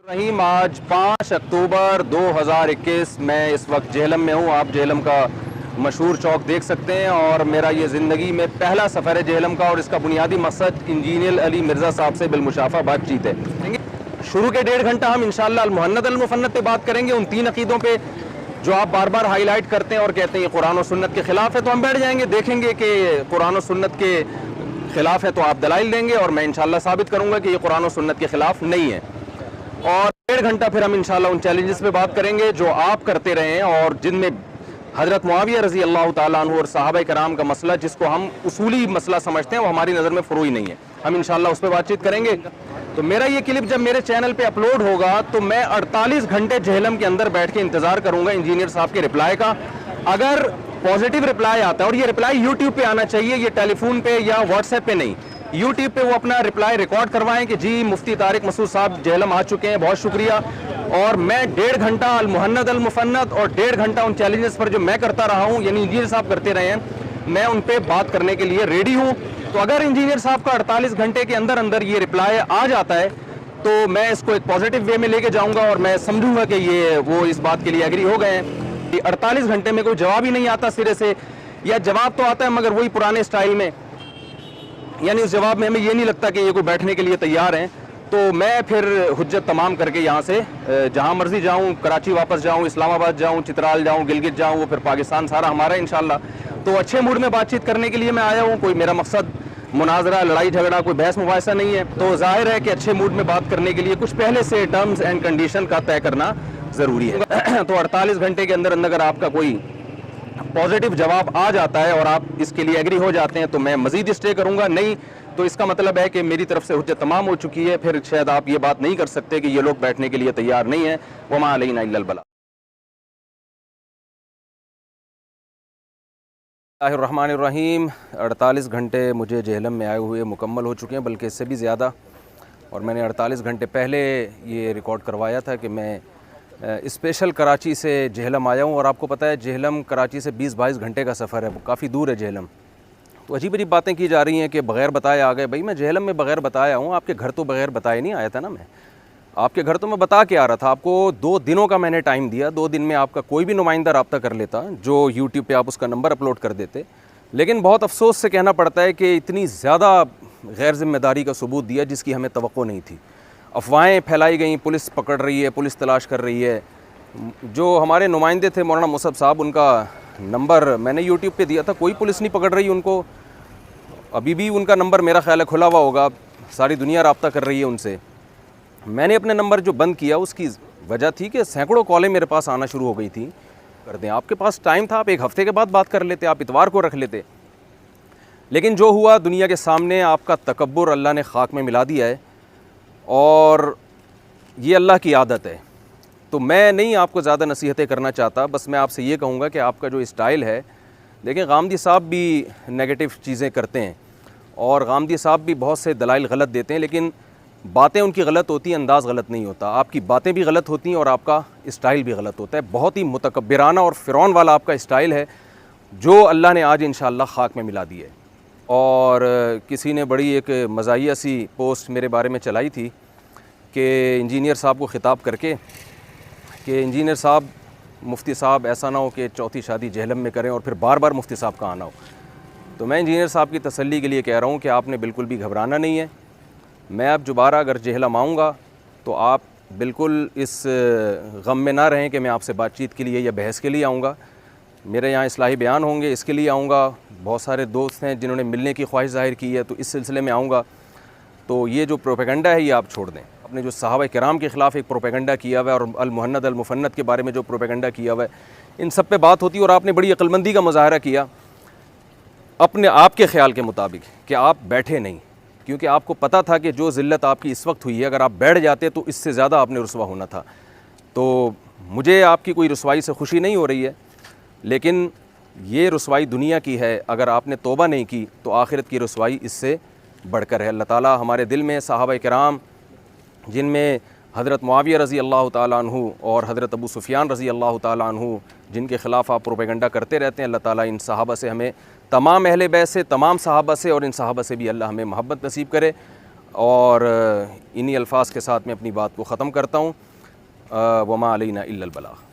रहीम आज 5 अक्टूबर 2021 मैं इस वक्त जेहलम में हूँ। आप जेहलम का मशहूर चौक देख सकते हैं और मेरा ये ज़िंदगी में पहला सफ़र है जेहलम का और इसका बुनियादी मकसद इंजीनियर अली मिर्ज़ा साहब से बिलमुशाफ़ा बातचीत है। शुरू के 1.5 घंटा हम इंशाअल्लाह अल-मुहन्नद अल-मुफ़न्नद पे बात करेंगे, उन 3 अक़ीदों पे जो आप बार बार हाईलाइट करते हैं और कहते हैं ये कुरान और सुन्नत के ख़िलाफ़ है। तो हम बैठ जाएंगे, देखेंगे कि कुरान और सुन्नत के ख़िलाफ़ है तो आप दलाइल देंगे और मैं इंशाअल्लाह साबित करूँगा कि ये कुरान और सुन्नत के ख़िलाफ़ नहीं है। और 1.5 घंटा फिर हम इंशाअल्लाह उन चैलेंजेस पे बात करेंगे जो आप करते रहे हैं और जिनमें हज़रत मुआविया रज़ी अल्लाह ताला अन्हु और सहाबा कराम का मसला, जिसको हम उसूली मसला समझते हैं, वो हमारी नज़र में फ़ुरूई नहीं है। हम इंशाअल्लाह उस पर बातचीत करेंगे। तो मेरा ये क्लिप जब मेरे चैनल पे अपलोड होगा तो मैं 48 घंटे जेहलम के अंदर बैठ के इंतज़ार करूँगा इंजीनियर साहब के रिप्लाई का। अगर पॉजिटिव रिप्लाई आता है, और ये रिप्लाई यूट्यूब पे आना चाहिए, ये टेलीफोन पे या व्हाट्सएप पे नहीं, यूट्यूब पे वो अपना रिप्लाई रिकॉर्ड करवाएं कि जी मुफ्ती तारिक मसूद साहब जेहलम आ चुके हैं, बहुत शुक्रिया। और मैं 1.5 घंटा अल-मुहन्नद अल-मुफ़न्नद और 1.5 घंटा उन चैलेंजेस पर जो मैं करता रहा हूँ, यानी इंजीनियर साहब करते रहे हैं, मैं उन पे बात करने के लिए रेडी हूँ। तो अगर इंजीनियर साहब का 48 घंटे के अंदर अंदर ये रिप्लाई आ जाता है तो मैं इसको एक पॉजिटिव वे में लेके जाऊँगा और मैं समझूंगा कि ये वो इस बात के लिए एग्री हो गए हैं। 48 घंटे में कोई जवाब ही नहीं आता सिरे से, या जवाब तो आता है मगर वही पुराने स्टाइल में, यानी उस जवाब में हमें ये नहीं लगता कि ये कोई बैठने के लिए तैयार हैं। तो मैं फिर हुज्जत तमाम करके यहाँ से जहाँ मर्जी जाऊँ, कराची वापस जाऊँ, इस्लामाबाद जाऊँ, चित्राल जाऊँ, गिलगित जाऊँ, वो फिर पाकिस्तान सारा हमारा इंशाल्लाह। तो अच्छे मूड में बातचीत करने के लिए मैं आया हूँ। कोई मेरा मकसद मुनाजरा, लड़ाई झगड़ा, कोई बहस मुबाहिसा नहीं है। तो जाहिर है कि अच्छे मूड में बात करने के लिए कुछ पहले से टर्म्स एंड कंडीशन का तय करना ज़रूरी है। तो 48 घंटे के अंदर अंदर अगर आपका कोई पॉजिटिव जवाब आ जाता है और आप इसके लिए एग्री हो जाते हैं तो मैं मजीद स्टे करूंगा, नहीं तो इसका मतलब है कि मेरी तरफ से हुज्जत तमाम हो चुकी है। फिर शायद आप ये बात नहीं कर सकते कि ये लोग बैठने के लिए तैयार नहीं है। वमा अलैना इल्लल बला। रहमानिर्रहीम। 48 घंटे मुझे जेहलम में आए हुए मुकम्मल हो चुके हैं, बल्कि इससे भी ज़्यादा। और मैंने 48 घंटे पहले ये रिकॉर्ड करवाया था कि मैं स्पेशल कराची से जेहलम आया हूँ। और आपको पता है जेहलम कराची से 20-22 घंटे का सफ़र है, काफ़ी दूर है जेहलम। तो अजीब अजीब बातें की जा रही हैं कि बग़ैर बताए आ गए। भाई मैं जेहलम में बग़ैर बताए आऊँ, आपके घर तो बग़ैर बताए नहीं आया था ना। मैं आपके घर तो मैं बता के आ रहा था। आपको 2 दिनों का मैंने टाइम दिया, 2 दिन में आपका कोई भी नुमाइंदा रब्ता कर लेता, जो यूट्यूब पे आप उसका नंबर अपलोड कर देते। लेकिन बहुत अफसोस से कहना पड़ता है कि इतनी ज़्यादा गैर ज़िम्मेदारी का सबूत दिया जिसकी हमें तवक्को नहीं थी। अफवाहें फैलाई गई, पुलिस पकड़ रही है, पुलिस तलाश कर रही है। जो हमारे नुमाइंदे थे मौलाना मुसब साहब, उनका नंबर मैंने यूट्यूब पे दिया था, कोई पुलिस नहीं पकड़ रही उनको। अभी भी उनका नंबर मेरा ख्याल है खुला हुआ होगा, सारी दुनिया रब्ता कर रही है उनसे। मैंने अपने नंबर जो बंद किया उसकी वजह थी कि सैकड़ों कॉलें मेरे पास आना शुरू हो गई थी। कर दें, आपके पास टाइम था, आप 1 हफ़्ते के बाद बात कर लेते, आप इतवार को रख लेते। लेकिन जो हुआ दुनिया के सामने, आपका तकब्बुर अल्लाह ने खाक में मिला दिया है और ये अल्लाह की आदत है। तो मैं नहीं आपको ज़्यादा नसीहतें करना चाहता, बस मैं आपसे ये कहूँगा कि आपका जो स्टाइल है, देखें गामदी साहब भी नेगेटिव चीज़ें करते हैं और गामदी साहब भी बहुत से दलाइल गलत देते हैं, लेकिन बातें उनकी गलत होती हैं, अंदाज़ गलत नहीं होता। आपकी बातें भी गलत होती हैं और आपका स्टाइल भी गलत होता है। बहुत ही मुतकब्बिराना और फ़िरौन वाला आपका स्टाइल है, जो अल्लाह ने आज इंशाअल्लाह खाक में मिला दी है। और किसी ने बड़ी एक मज़ाहिया सी पोस्ट मेरे बारे में चलाई थी कि इंजीनियर साहब को ख़िताब करके कि इंजीनियर साहब, मुफ्ती साहब ऐसा ना हो कि चौथी शादी जेहलम में करें और फिर बार बार मुफ्ती साहब का आना हो। तो मैं इंजीनियर साहब की तसल्ली के लिए कह रहा हूँ कि आपने बिल्कुल भी घबराना नहीं है। मैं अब दोबारा अगर जेहलम आऊँगा तो आप बिल्कुल इस गम में ना रहें कि मैं आपसे बातचीत के लिए या बहस के लिए आऊँगा। मेरे यहाँ इस्लाही बयान होंगे, इसके लिए आऊँगा। बहुत सारे दोस्त हैं जिन्होंने मिलने की ख्वाहिश ज़ाहिर की है, तो इस सिलसिले में आऊँगा। तो ये जो प्रोपेगेंडा है ये आप छोड़ दें। अपने जो सहाबा किराम के ख़िलाफ़ एक प्रोपेगेंडा किया हुआ है और अल-मुहन्नद अल-मुफ़न्नद के बारे में जो प्रोपेगेंडा किया हुआ है, इन सब पे बात होती है। और आपने बड़ी अक्लमंदी का मुज़ाहरा किया अपने आप के ख़्याल के मुताबिक कि आप बैठे नहीं, क्योंकि आपको पता था कि जो ज़िल्लत आपकी इस वक्त हुई है, अगर आप बैठ जाते तो इससे ज़्यादा आपने रुसवा होना था। तो मुझे आपकी कोई रुसवाई से खुशी नहीं हो रही है, लेकिन ये रुसवाई दुनिया की है। अगर आपने तौबा नहीं की तो आखिरत की रुसवाई इससे बढ़कर है। अल्लाह ताला हमारे दिल में सहाबा किराम, जिनमें हज़रत मुआविया रज़ी अल्लाह ताला अन्हु और हज़रत अबू सुफ़ियान रज़ी अल्लाह ताला अन्हु, जिनके ख़िलाफ़ आप प्रोपेगेंडा करते रहते हैं, अल्लाह ताला इन सहाबा से, हमें तमाम अहले बैत से, तमाम सहाबा से और इन सहाबा से भी अल्लाह हमें मोहब्बत नसीब करे। और इन्हीं अल्फाज के साथ मैं अपनी बात को ख़त्म करता हूँ। वमा अलैना इल्लल बलाग।